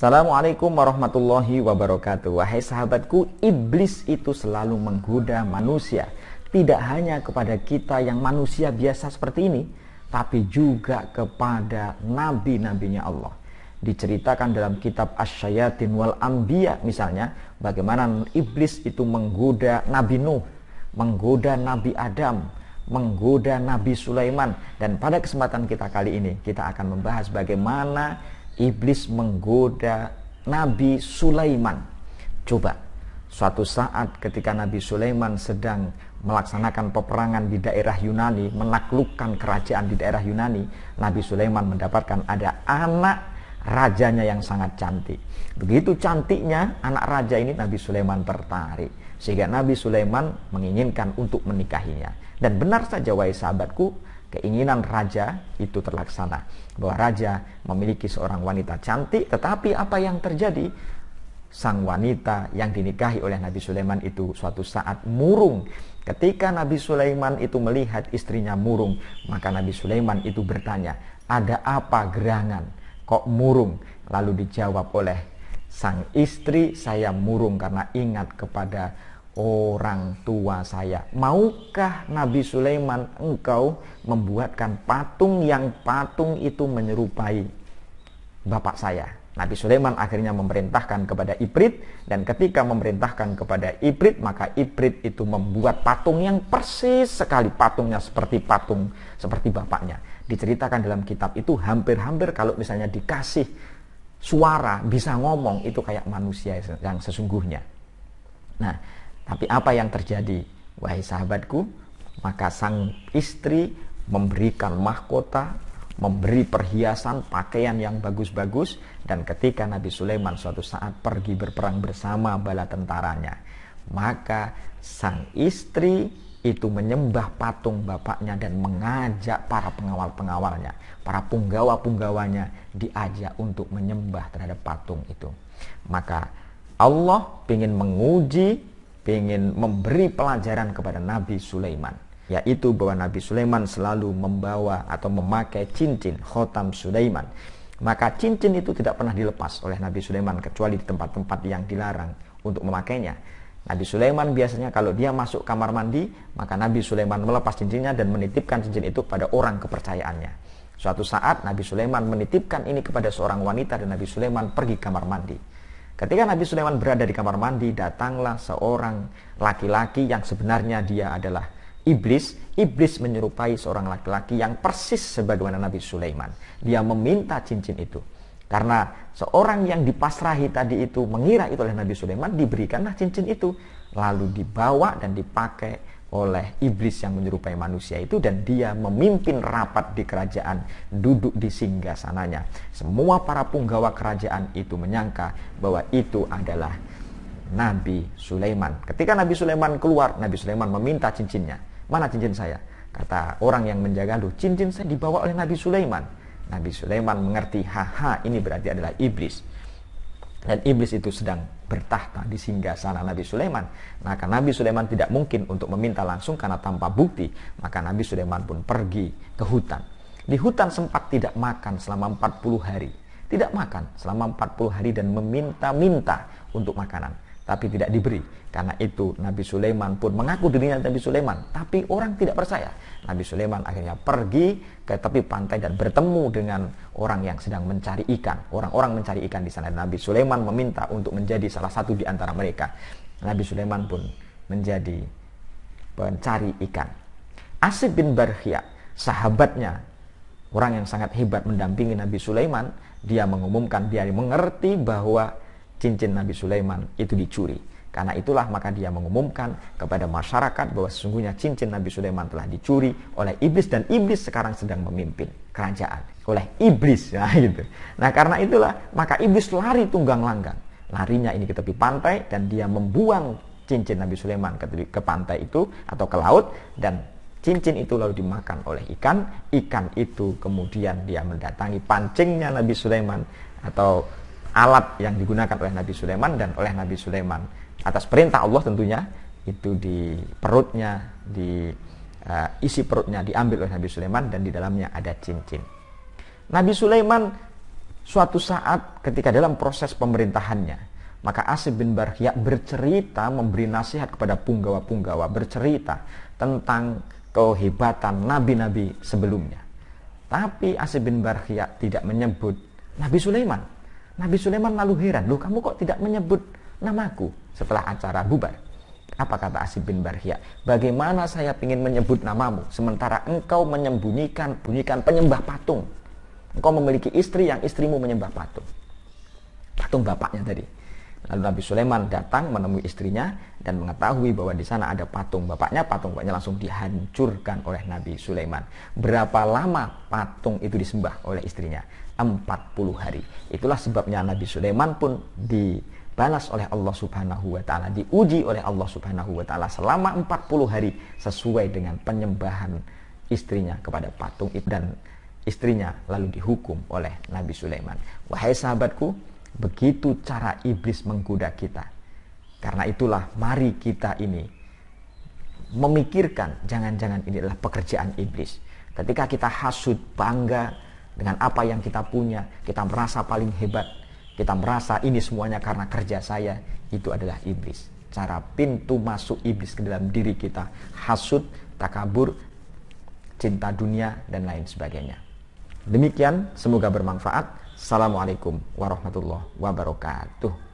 Assalamualaikum warahmatullahi wabarakatuh. Wahai sahabatku, iblis itu selalu menggoda manusia. Tidak hanya kepada kita yang manusia biasa seperti ini, tapi juga kepada nabi-nabinya Allah. Diceritakan dalam kitab Asy-Syayatin wal Anbiya misalnya, bagaimana iblis itu menggoda Nabi Nuh, menggoda Nabi Adam, menggoda Nabi Sulaiman. Dan pada kesempatan kita kali ini, kita akan membahas bagaimana iblis menggoda Nabi Sulaiman. Coba, suatu saat ketika Nabi Sulaiman sedang melaksanakan peperangan di daerah Yunani, menaklukkan kerajaan di daerah Yunani, Nabi Sulaiman mendapatkan ada anak rajanya yang sangat cantik. Begitu cantiknya anak raja ini, Nabi Sulaiman tertarik, sehingga Nabi Sulaiman menginginkan untuk menikahinya. Dan benar saja wahai sahabatku, keinginan raja itu terlaksana, bahwa raja memiliki seorang wanita cantik. Tetapi apa yang terjadi? Sang wanita yang dinikahi oleh Nabi Sulaiman itu suatu saat murung. Ketika Nabi Sulaiman itu melihat istrinya murung, maka Nabi Sulaiman itu bertanya, ada apa gerangan? Kok murung? Lalu dijawab oleh sang istri, saya murung karena ingat kepada orang tua saya. Maukah Nabi Sulaiman engkau membuatkan patung yang patung itu menyerupai bapak saya? Nabi Sulaiman akhirnya memerintahkan kepada Ifrit, dan ketika memerintahkan kepada Ifrit, maka Ifrit itu membuat patung yang persis sekali, patungnya seperti bapaknya. Diceritakan dalam kitab itu hampir-hampir kalau misalnya dikasih suara bisa ngomong, itu kayak manusia yang sesungguhnya. Nah, tapi apa yang terjadi, wahai sahabatku? Maka sang istri memberikan mahkota, memberi perhiasan, pakaian yang bagus-bagus. Dan ketika Nabi Sulaiman suatu saat pergi berperang bersama bala tentaranya, maka sang istri itu menyembah patung bapaknya dan mengajak para pengawal-pengawalnya, para punggawa-punggawanya diajak untuk menyembah terhadap patung itu. Maka Allah ingin menguji, ingin memberi pelajaran kepada Nabi Sulaiman, yaitu bahwa Nabi Sulaiman selalu membawa atau memakai cincin khotam Sulaiman. Maka cincin itu tidak pernah dilepas oleh Nabi Sulaiman kecuali di tempat-tempat yang dilarang untuk memakainya. Nabi Sulaiman biasanya kalau dia masuk kamar mandi, maka Nabi Sulaiman melepas cincinnya dan menitipkan cincin itu pada orang kepercayaannya. Suatu saat Nabi Sulaiman menitipkan ini kepada seorang wanita dan Nabi Sulaiman pergi kamar mandi. Ketika Nabi Sulaiman berada di kamar mandi, datanglah seorang laki-laki yang sebenarnya dia adalah iblis. Iblis menyerupai seorang laki-laki yang persis sebagaimana Nabi Sulaiman. Dia meminta cincin itu. Karena seorang yang dipasrahi tadi itu mengira itu oleh Nabi Sulaiman, diberikanlah cincin itu. Lalu dibawa dan dipakai oleh iblis yang menyerupai manusia itu, dan dia memimpin rapat di kerajaan, duduk di singgasananya. Semua para punggawa kerajaan itu menyangka bahwa itu adalah Nabi Sulaiman. Ketika Nabi Sulaiman keluar, Nabi Sulaiman meminta cincinnya. Mana cincin saya? Kata orang yang menjaga, "Loh, cincin saya dibawa oleh Nabi Sulaiman." Nabi Sulaiman mengerti, haha, ini berarti adalah iblis. Dan iblis itu sedang bertahta di singgasana Nabi Sulaiman. Maka Nabi Sulaiman tidak mungkin untuk meminta langsung karena tanpa bukti. Maka Nabi Sulaiman pun pergi ke hutan. Di hutan sempat tidak makan selama 40 hari. Tidak makan selama 40 hari dan meminta-minta untuk makanan, tapi tidak diberi. Karena itu Nabi Sulaiman pun mengaku dirinya Nabi Sulaiman, tapi orang tidak percaya. Nabi Sulaiman akhirnya pergi ke tepi pantai dan bertemu dengan orang yang sedang mencari ikan. Orang-orang mencari ikan di sana. Nabi Sulaiman meminta untuk menjadi salah satu di antara mereka. Nabi Sulaiman pun menjadi pencari ikan. Asib bin Barkhia, sahabatnya, orang yang sangat hebat mendampingi Nabi Sulaiman, dia mengumumkan, dia mengerti bahwa cincin Nabi Sulaiman itu dicuri. Karena itulah maka dia mengumumkan kepada masyarakat bahwa sesungguhnya cincin Nabi Sulaiman telah dicuri oleh iblis, dan iblis sekarang sedang memimpin kerajaan oleh iblis. Nah, gitu. Nah, karena itulah maka iblis lari tunggang langgang. Larinya ini ke tepi pantai, dan dia membuang cincin Nabi Sulaiman ke pantai itu atau ke laut, dan cincin itu lalu dimakan oleh ikan. Ikan itu kemudian dia mendatangi pancingnya Nabi Sulaiman atau alat yang digunakan oleh Nabi Sulaiman, dan oleh Nabi Sulaiman atas perintah Allah tentunya itu di perutnya, isi perutnya diambil oleh Nabi Sulaiman, dan di dalamnya ada cincin. Nabi Sulaiman Suatu saat ketika dalam proses pemerintahannya, maka Asib bin Barkhia bercerita, memberi nasihat kepada punggawa-punggawa, bercerita tentang kehebatan nabi-nabi sebelumnya. Tapi Asib bin Barkhia tidak menyebut Nabi Sulaiman. Nabi Sulaiman lalu heran, loh kamu kok tidak menyebut namaku setelah acara bubar? Apa kata Asib bin Barkhia? Bagaimana saya ingin menyebut namamu sementara engkau menyembunyikan penyembah patung? Engkau memiliki istri yang istrimu menyembah patung. Patung bapaknya tadi. Lalu Nabi Sulaiman datang menemui istrinya dan mengetahui bahwa di sana ada patung bapaknya langsung dihancurkan oleh Nabi Sulaiman. Berapa lama patung itu disembah oleh istrinya? 40 hari. Itulah sebabnya Nabi Sulaiman pun dibalas oleh Allah Subhanahu wa taala, diuji oleh Allah Subhanahu wa taala selama 40 hari sesuai dengan penyembahan istrinya kepada patung itu, dan istrinya lalu dihukum oleh Nabi Sulaiman. Wahai sahabatku, begitu cara iblis menggoda kita. Karena itulah mari kita ini memikirkan jangan-jangan ini adalah pekerjaan iblis. Ketika kita hasud, bangga dengan apa yang kita punya, kita merasa paling hebat, kita merasa ini semuanya karena kerja saya, itu adalah iblis. Cara pintu masuk iblis ke dalam diri kita, hasud, takabur, cinta dunia, dan lain sebagainya. Demikian, semoga bermanfaat. Assalamualaikum warahmatullahi wabarakatuh.